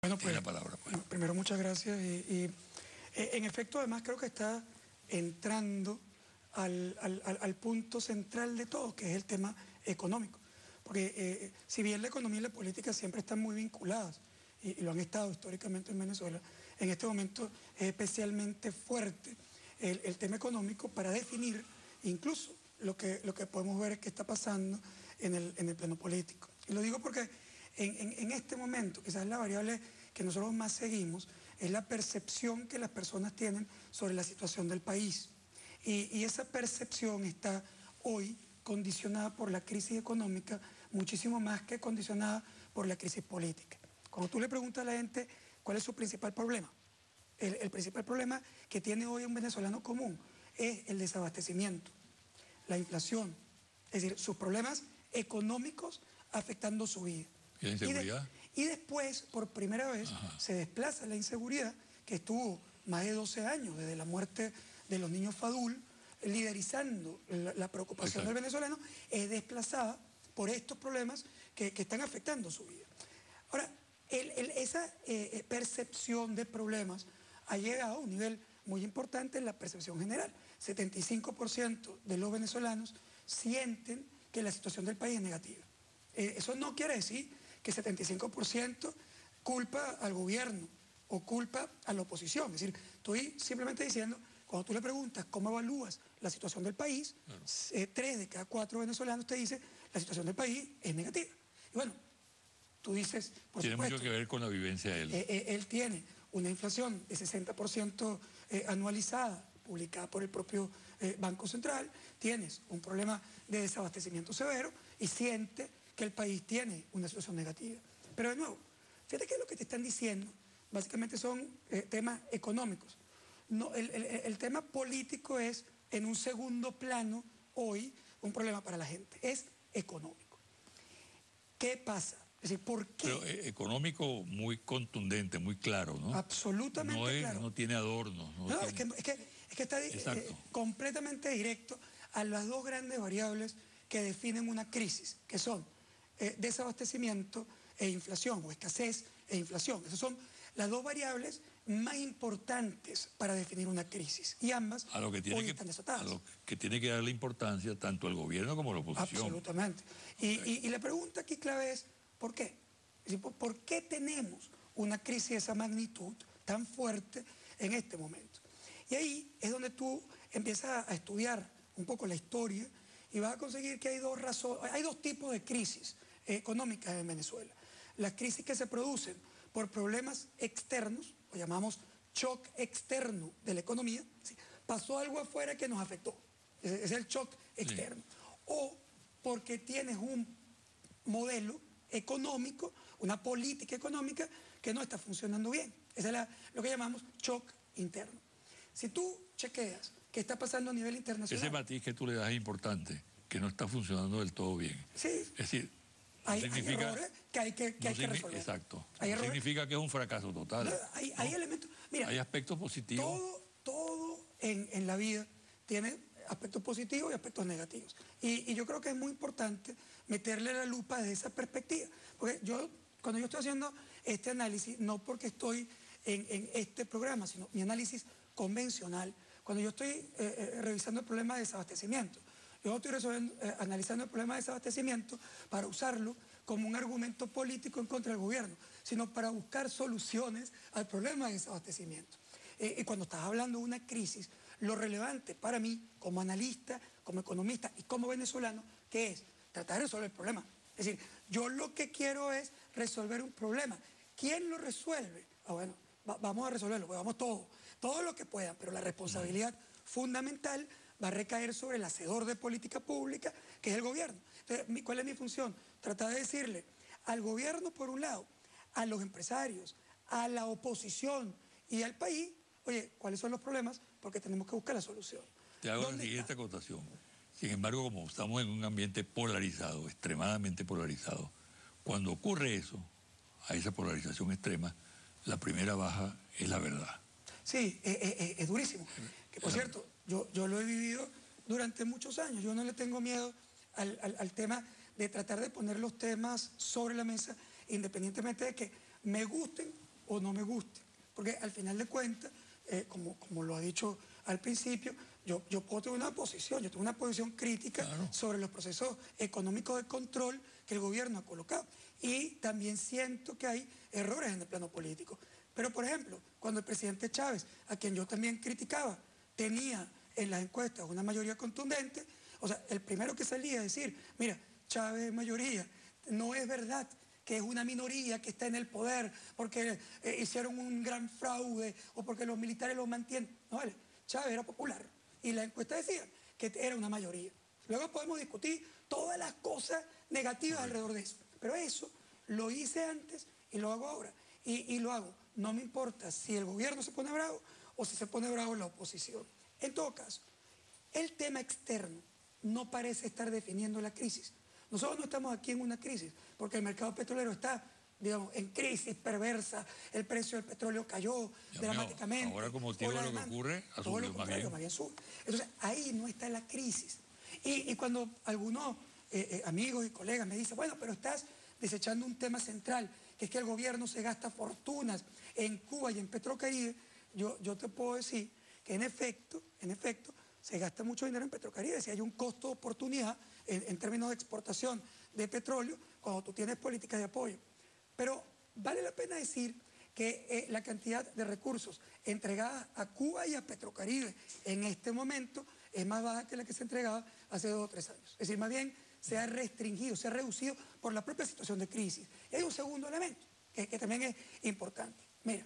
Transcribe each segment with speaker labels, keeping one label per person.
Speaker 1: Bueno, pues,
Speaker 2: Tiene la palabra, pues.
Speaker 1: bueno, primero muchas gracias en efecto además creo que está entrando al punto central de todo, que es el tema económico. Porque si bien la economía y la política siempre están muy vinculadas, y lo han estado históricamente en Venezuela, en este momento es especialmente fuerte el tema económico para definir incluso lo que podemos ver es que está pasando en el plano político. Y lo digo porque en este momento, quizás la variable que nosotros más seguimos es la percepción que las personas tienen sobre la situación del país. Y esa percepción está hoy condicionada por la crisis económica muchísimo más que condicionada por la crisis política. Cuando tú le preguntas a la gente cuál es su principal problema, el principal problema que tiene hoy un venezolano común es el desabastecimiento, la inflación, es decir, sus problemas económicos afectando su vida.
Speaker 2: ¿Y la inseguridad?
Speaker 1: Y después, por primera vez, se desplaza la inseguridad, que estuvo más de 12 años desde la muerte de los niños Fadul, liderizando la preocupación del venezolano, es desplazada por estos problemas que están afectando su vida. Ahora, esa percepción de problemas ha llegado a un nivel muy importante en la percepción general. 75% de los venezolanos sienten que la situación del país es negativa. Eso no quiere decir que 75% culpa al gobierno o culpa a la oposición. Es decir, estoy simplemente diciendo, cuando tú le preguntas cómo evalúas la situación del país, 3 de cada 4 venezolanos te dicen la situación del país es negativa. Y bueno, tú dices, por
Speaker 2: tiene
Speaker 1: supuesto,
Speaker 2: mucho que ver con la vivencia de él.
Speaker 1: Él tiene una inflación de 60% anualizada, publicada por el propio Banco Central, tienes un problema de desabastecimiento severo y siente que el país tiene una situación negativa. Pero de nuevo, fíjate que lo que te están diciendo básicamente son temas económicos. No, el tema político es en un segundo plano hoy un problema para la gente, es económico. ¿Qué pasa? Es decir, ¿por qué?
Speaker 2: Pero económico muy contundente, muy claro, ¿no?
Speaker 1: Absolutamente claro.
Speaker 2: No tiene adornos.
Speaker 1: Es que está completamente directo a las dos grandes variables que definen una crisis, que son desabastecimiento e inflación, o escasez e inflación. Esas son las dos variables más importantes para definir una crisis, y ambas hoy están desatadas.
Speaker 2: A lo que tiene que darle importancia tanto el gobierno como la oposición.
Speaker 1: Absolutamente. Y la pregunta aquí clave es, ¿por qué? Es decir, ¿por qué tenemos una crisis de esa magnitud tan fuerte en este momento? Y ahí es donde tú empiezas a estudiar un poco la historia y vas a conseguir que hay dos tipos de crisis económicas en Venezuela. Las crisis que se producen por problemas externos, lo llamamos shock externo de la economía, ¿sí? Pasó algo afuera que nos afectó, es el shock externo. Sí. O porque tienes un modelo económico, una política económica que no está funcionando bien. Ese es lo que llamamos shock interno. Si tú chequeas qué está pasando a nivel internacional...
Speaker 2: Ese matiz que tú le das es importante, que no está funcionando del todo bien.
Speaker 1: Sí.
Speaker 2: Es decir,
Speaker 1: hay errores que hay que resolver.
Speaker 2: Exacto.
Speaker 1: No
Speaker 2: significa que es un fracaso total.
Speaker 1: No, hay elementos... Mira,
Speaker 2: hay aspectos positivos.
Speaker 1: Todo en la vida tiene aspectos positivos y aspectos negativos. Y yo creo que es muy importante meterle la lupa desde esa perspectiva. Porque cuando yo estoy haciendo este análisis, no porque estoy en este programa, sino mi análisis convencional, cuando yo estoy revisando el problema de desabastecimiento, yo no estoy analizando el problema de desabastecimiento para usarlo como un argumento político en contra del gobierno, sino para buscar soluciones al problema de desabastecimiento. Y cuando estás hablando de una crisis, lo relevante para mí, como analista, como economista y como venezolano, que es tratar de resolver el problema. Es decir, yo lo que quiero es resolver un problema. ¿Quién lo resuelve? Bueno, vamos a resolverlo, pues vamos todo lo que puedan, pero la responsabilidad fundamental va a recaer sobre el hacedor de política pública, que es el gobierno. Entonces, ¿cuál es mi función? Tratar de decirle al gobierno, por un lado, a los empresarios, a la oposición y al país, oye, ¿cuáles son los problemas? Porque tenemos que buscar la solución.
Speaker 2: Te hago la siguiente acotación. Sin embargo, como estamos en un ambiente polarizado, extremadamente polarizado, cuando ocurre eso, a esa polarización extrema, la primera baja es la verdad.
Speaker 1: Sí, es durísimo. Que por cierto, yo lo he vivido durante muchos años. Yo no le tengo miedo al tema de tratar de poner los temas sobre la mesa, independientemente de que me gusten o no me guste. Porque al final de cuentas, como lo ha dicho al principio, yo puedo tener una posición, yo tengo una posición crítica sobre los procesos económicos de control que el gobierno ha colocado. Y también siento que hay errores en el plano político. Pero, por ejemplo, cuando el presidente Chávez, a quien yo también criticaba, tenía en las encuestas una mayoría contundente, o sea, el primero que salía a decir, mira, Chávez es mayoría, no es verdad que es una minoría que está en el poder porque hicieron un gran fraude o porque los militares los mantienen. No vale, Chávez era popular y la encuesta decía que era una mayoría. Luego podemos discutir todas las cosas negativas alrededor de eso, pero eso lo hice antes y lo hago ahora. Y lo hago, no me importa si el gobierno se pone bravo o si se pone bravo la oposición. En todo caso, el tema externo no parece estar definiendo la crisis. Nosotros no estamos aquí en una crisis, porque el mercado petrolero está, digamos, en crisis perversa, el precio del petróleo cayó dramáticamente.
Speaker 2: Ahora, como motivo de lo que ocurre, ha subido más bien.
Speaker 1: Sube. Entonces, ahí no está la crisis. Y cuando algunos amigos y colegas me dicen, bueno, pero estás desechando un tema central, que es que el gobierno se gasta fortunas en Cuba y en Petrocaribe, yo te puedo decir que en efecto, se gasta mucho dinero en Petrocaribe, si hay un costo de oportunidad en términos de exportación de petróleo, cuando tú tienes políticas de apoyo. Pero vale la pena decir que la cantidad de recursos entregadas a Cuba y a Petrocaribe en este momento es más baja que la que se entregaba hace 2 o 3 años. Es decir, más bien se ha restringido, se ha reducido por la propia situación de crisis. Y hay un segundo elemento que también es importante. Mira,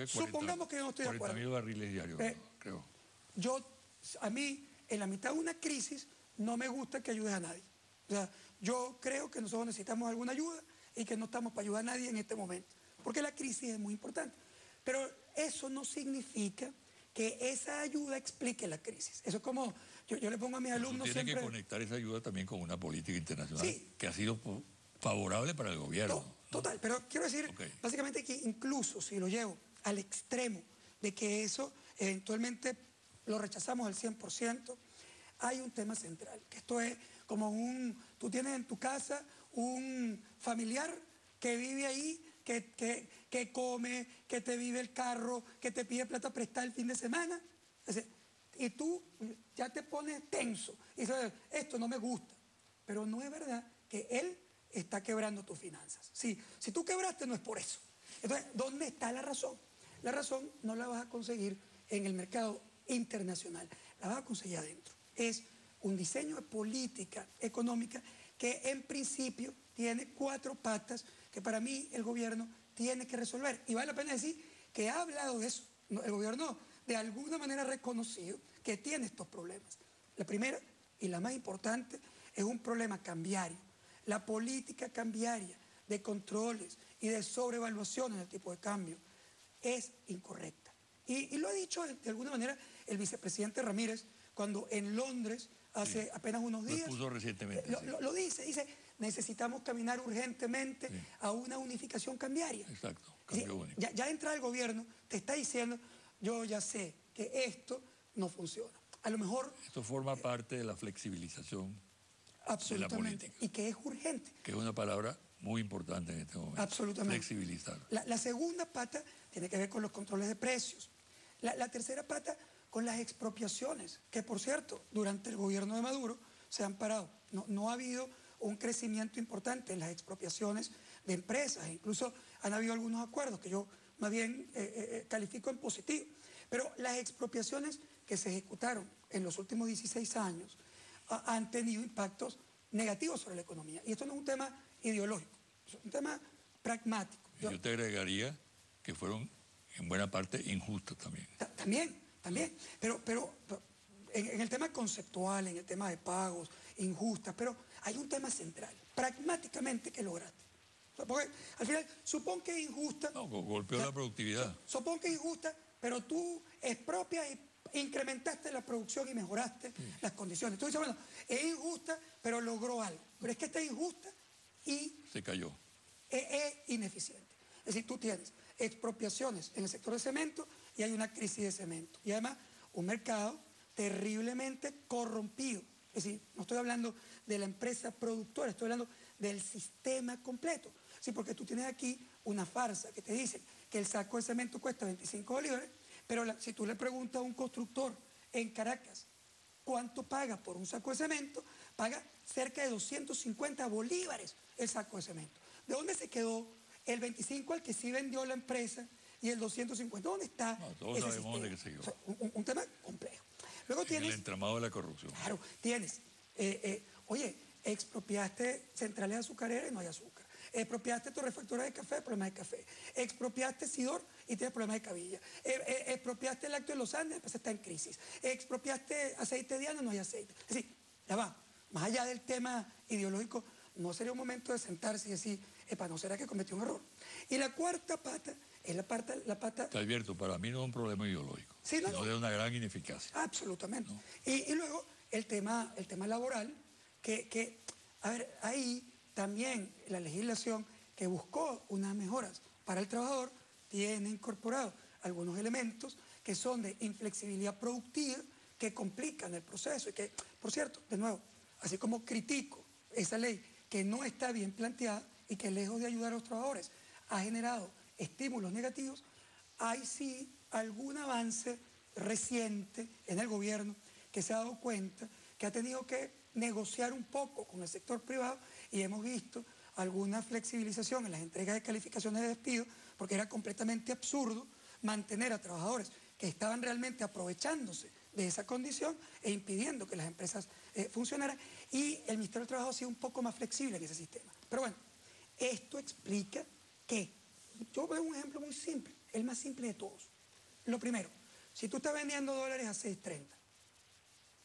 Speaker 1: supongamos que yo no estoy de acuerdo.
Speaker 2: 40.000 barriles diarios, creo.
Speaker 1: A mí, en la mitad de una crisis, no me gusta que ayudes a nadie. O sea, yo creo que nosotros necesitamos alguna ayuda y que no estamos para ayudar a nadie en este momento, porque la crisis es muy importante. Pero eso no significa que esa ayuda explique la crisis. Eso es como, yo le pongo a mis alumnos
Speaker 2: siempre...
Speaker 1: Tiene
Speaker 2: que conectar esa ayuda también con una política internacional que ha sido favorable para el gobierno.
Speaker 1: Total, pero quiero decir básicamente que incluso si lo llevo al extremo de que eso eventualmente lo rechazamos al 100%, hay un tema central, que esto es como tú tienes en tu casa un familiar que vive ahí, que come, que te vive el carro, que te pide plata prestada el fin de semana, y tú ya te pones tenso, y dices, esto no me gusta, pero no es verdad que él está quebrando tus finanzas. Si tú quebraste, no es por eso. Entonces, ¿dónde está la razón? La razón no la vas a conseguir en el mercado internacional, la vas a conseguir adentro. Es un diseño de política económica que en principio tiene 4 patas que para mí el gobierno tiene que resolver. Y vale la pena decir que ha hablado de eso. El gobierno de alguna manera ha reconocido que tiene estos problemas. La primera y la más importante es un problema cambiario. La política cambiaria de controles y de sobrevaluación en el tipo de cambio es incorrecta. Y lo ha dicho de alguna manera el vicepresidente Ramírez cuando en Londres hace apenas unos días.
Speaker 2: Lo puso recientemente.
Speaker 1: Lo dice, necesitamos caminar urgentemente a una unificación cambiaria.
Speaker 2: Exacto, cambio único.
Speaker 1: Ya entra el gobierno, te está diciendo, yo ya sé que esto no funciona. A lo mejor...
Speaker 2: Esto forma parte de la flexibilización
Speaker 1: absolutamente,
Speaker 2: de la política.
Speaker 1: Y que es urgente.
Speaker 2: Que es una palabra muy importante en este momento.
Speaker 1: Absolutamente.
Speaker 2: Flexibilizar.
Speaker 1: La segunda pata tiene que ver con los controles de precios. La tercera pata con las expropiaciones, que por cierto, durante el gobierno de Maduro se han parado. No ha habido un crecimiento importante en las expropiaciones de empresas, incluso han habido algunos acuerdos que yo más bien califico en positivo. Pero las expropiaciones que se ejecutaron en los últimos 16 años han tenido impactos negativos sobre la economía. Y esto no es un tema ideológico, es un tema pragmático.
Speaker 2: Yo te agregaría que fueron en buena parte injustos también.
Speaker 1: También, pero en el tema conceptual, en el tema de pagos, injustas, pero hay un tema central, pragmáticamente, que lograste. Porque al final, supón que es injusta.
Speaker 2: No, golpeó la productividad.
Speaker 1: Supón que es injusta, pero tú expropias y incrementaste la producción y mejoraste las condiciones. Tú dices, bueno, es injusta, pero logró algo. Pero es que esta es injusta y...
Speaker 2: se cayó.
Speaker 1: Es ineficiente. Es decir, tú tienes expropiaciones en el sector de cemento y hay una crisis de cemento. Y además, un mercado terriblemente corrompido. Es decir, no estoy hablando de la empresa productora, estoy hablando del sistema completo. Sí, porque tú tienes aquí una farsa que te dice que el saco de cemento cuesta 25 bolívares, pero si tú le preguntas a un constructor en Caracas cuánto paga por un saco de cemento, paga cerca de 250 bolívares el saco de cemento. ¿De dónde se quedó el 25 al que sí vendió la empresa y el 250? ¿Dónde está?
Speaker 2: No, todos sabemos dónde se quedó.
Speaker 1: O sea, un tema complejo. Luego tienes
Speaker 2: el entramado de la corrupción.
Speaker 1: Claro, tienes, oye, expropiaste centrales azucareras y no hay azúcar. Expropiaste torrefactura de café, problema de café. Expropiaste Sidor y tienes problemas de cabilla. Expropiaste el lácteo de los Andes, pues está en crisis. Expropiaste aceite de Diana, no hay aceite. Es decir, ya va, más allá del tema ideológico, no sería un momento de sentarse y decir, ¿no será que cometió un error? Y la cuarta pata es la pata...
Speaker 2: Te advierto, para mí no es un problema ideológico,
Speaker 1: sí,
Speaker 2: sino de una gran ineficacia.
Speaker 1: Absolutamente.
Speaker 2: ¿No?
Speaker 1: Y luego el tema laboral, a ver, ahí también la legislación que buscó unas mejoras para el trabajador tiene incorporado algunos elementos que son de inflexibilidad productiva que complican el proceso y que, por cierto, de nuevo, así como critico esa ley que no está bien planteada y que lejos de ayudar a los trabajadores ha generado estímulos negativos, hay sí algún avance reciente en el gobierno que se ha dado cuenta que ha tenido que negociar un poco con el sector privado y hemos visto alguna flexibilización en las entregas de calificaciones de despido porque era completamente absurdo mantener a trabajadores que estaban realmente aprovechándose de esa condición e impidiendo que las empresas funcionaran, y el Ministerio del Trabajo ha sido un poco más flexible en ese sistema. Pero bueno, esto explica que, yo veo un ejemplo muy simple, el más simple de todos. Lo primero, si tú estás vendiendo dólares a 6.30,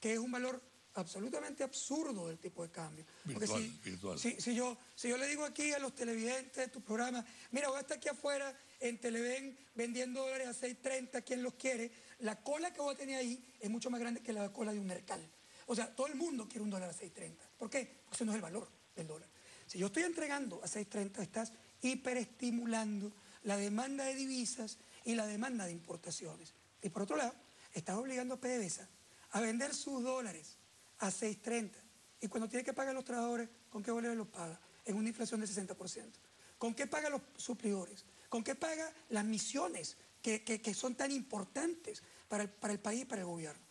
Speaker 1: que es un valor absolutamente absurdo del tipo de cambio.
Speaker 2: Virtual.
Speaker 1: Si yo le digo aquí a los televidentes de tu programa, mira, voy a estar aquí afuera en Televen vendiendo dólares a 6.30, ¿quién los quiere? La cola que voy a tener ahí es mucho más grande que la cola de un mercal. O sea, todo el mundo quiere un dólar a 6.30. ¿Por qué? Porque ese no es el valor del dólar. Si yo estoy entregando a 6.30, estás hiperestimulando la demanda de divisas y la demanda de importaciones. Y por otro lado, estás obligando a PDVSA a vender sus dólares a 6.30. Y cuando tiene que pagar a los trabajadores, ¿con qué bolívares los paga? En una inflación del 60%. ¿Con qué paga los suplidores? ¿Con qué paga las misiones que son tan importantes para el país y para el gobierno?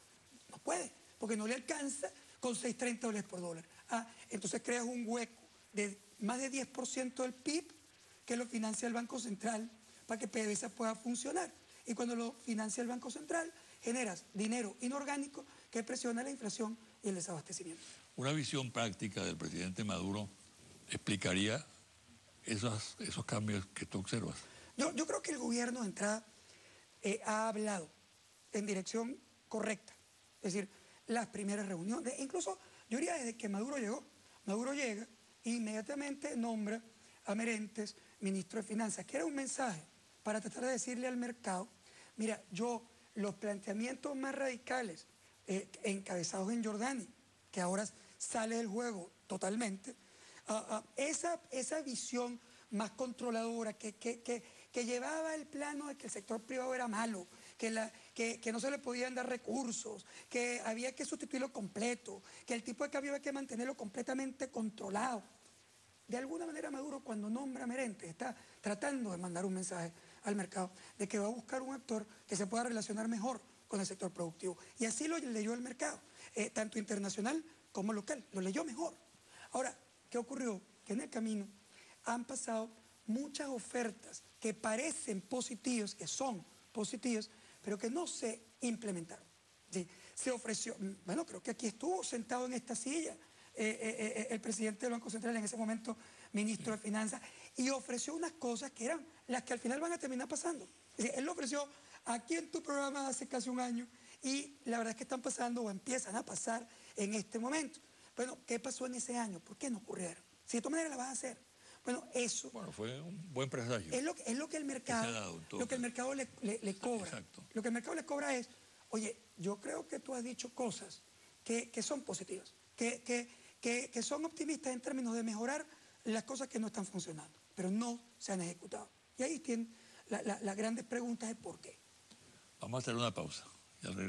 Speaker 1: No puede, porque no le alcanza con 6.30 dólares por dólar. Entonces creas un hueco de más de 10% del PIB que lo financia el Banco Central para que PDVSA pueda funcionar. Y cuando lo financia el Banco Central, generas dinero inorgánico que presiona la inflación y el desabastecimiento.
Speaker 2: Una visión práctica del presidente Maduro explicaría esos cambios que tú observas.
Speaker 1: Yo creo que el gobierno de entrada ha hablado en dirección correcta. Es decir, las primeras reuniones, incluso yo diría desde que Maduro llegó. Maduro llega e inmediatamente nombra a Merentes ministro de Finanzas, que era un mensaje para tratar de decirle al mercado, mira, los planteamientos más radicales encabezados en Jordani, que ahora sale del juego totalmente, esa visión más controladora que llevaba el plano de que el sector privado era malo, que no se le podían dar recursos, que había que sustituirlo completo, que el tipo de cambio había que mantenerlo completamente controlado. De alguna manera Maduro, cuando nombra a Merentes, está tratando de mandar un mensaje al mercado de que va a buscar un actor que se pueda relacionar mejor con el sector productivo. Y así lo leyó el mercado, tanto internacional como local, lo leyó mejor. Ahora, ¿qué ocurrió? Que en el camino han pasado muchas ofertas que parecen positivas, que son positivas, pero que no se implementaron. ¿Sí? Se ofreció, bueno, creo que aquí estuvo sentado en esta silla el presidente del Banco Central, en ese momento ministro de Finanzas, y ofreció unas cosas que eran las que al final van a terminar pasando. Es decir, él lo ofreció aquí en tu programa hace casi un año y la verdad es que están pasando o empiezan a pasar en este momento. Bueno, ¿qué pasó en ese año? ¿Por qué no ocurrieron? Si de todas maneras la vas a hacer. Bueno, eso...
Speaker 2: Bueno, fue un buen presagio.
Speaker 1: Es lo que el mercado, le cobra.
Speaker 2: Exacto.
Speaker 1: Lo que el mercado le cobra es, oye, yo creo que tú has dicho cosas que son positivas, que son optimistas en términos de mejorar las cosas que no están funcionando, pero no se han ejecutado. Y ahí tienen las grandes preguntas de por qué.
Speaker 2: Vamos a hacer una pausa. Y al regreso